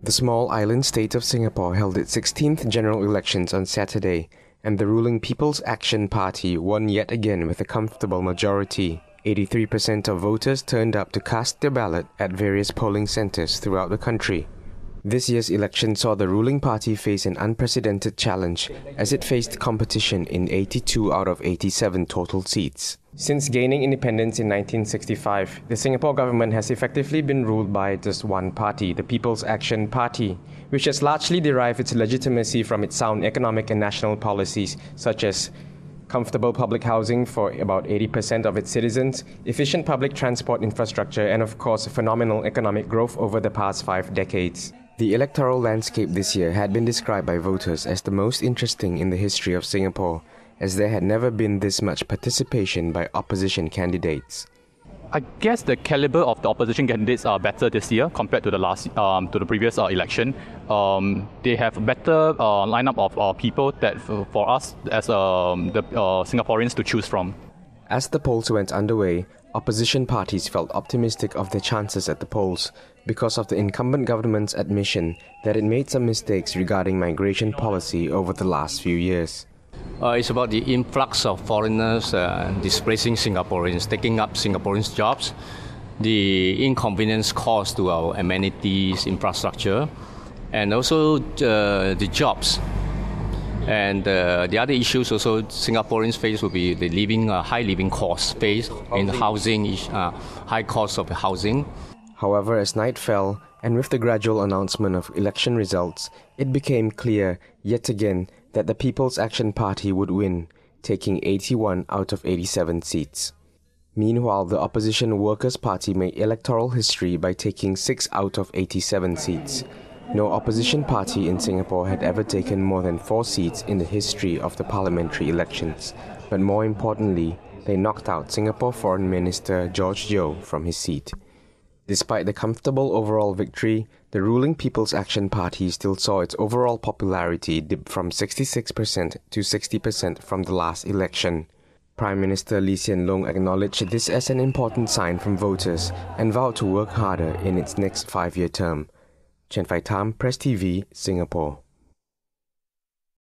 The small island state of Singapore held its 16th general elections on Saturday, and the ruling People's Action Party won yet again with a comfortable majority. 83% of voters turned up to cast their ballot at various polling centers throughout the country. This year's election saw the ruling party face an unprecedented challenge as it faced competition in 82 out of 87 total seats. Since gaining independence in 1965, the Singapore government has effectively been ruled by just one party, the People's Action Party, which has largely derived its legitimacy from its sound economic and national policies such as comfortable public housing for about 80% of its citizens, efficient public transport infrastructure, and of course, phenomenal economic growth over the past 5 decades. The electoral landscape this year had been described by voters as the most interesting in the history of Singapore, as there had never been this much participation by opposition candidates. I guess the caliber of the opposition candidates are better this year compared to the previous election. They have a better lineup of people that for us as the Singaporeans to choose from. As the polls went underway, opposition parties felt optimistic of their chances at the polls because of the incumbent government's admission that it made some mistakes regarding migration policy over the last few years. It's about the influx of foreigners displacing Singaporeans, taking up Singaporeans' jobs, the inconvenience caused to our amenities, infrastructure, and also the jobs. And the other issues also Singaporeans face will be the high living costs faced in housing, high cost of housing. However, as night fell, and with the gradual announcement of election results, it became clear, yet again, that the People's Action Party would win, taking 81 out of 87 seats. Meanwhile, the opposition Workers' Party made electoral history by taking 6 out of 87 seats. No opposition party in Singapore had ever taken more than 4 seats in the history of the parliamentary elections, but more importantly, they knocked out Singapore Foreign Minister George Yeo from his seat. Despite the comfortable overall victory, the ruling People's Action Party still saw its overall popularity dip from 66% to 60% from the last election. Prime Minister Lee Hsien Loong acknowledged this as an important sign from voters and vowed to work harder in its next 5-year term. Chen Fai Tam, PressTV, Singapore.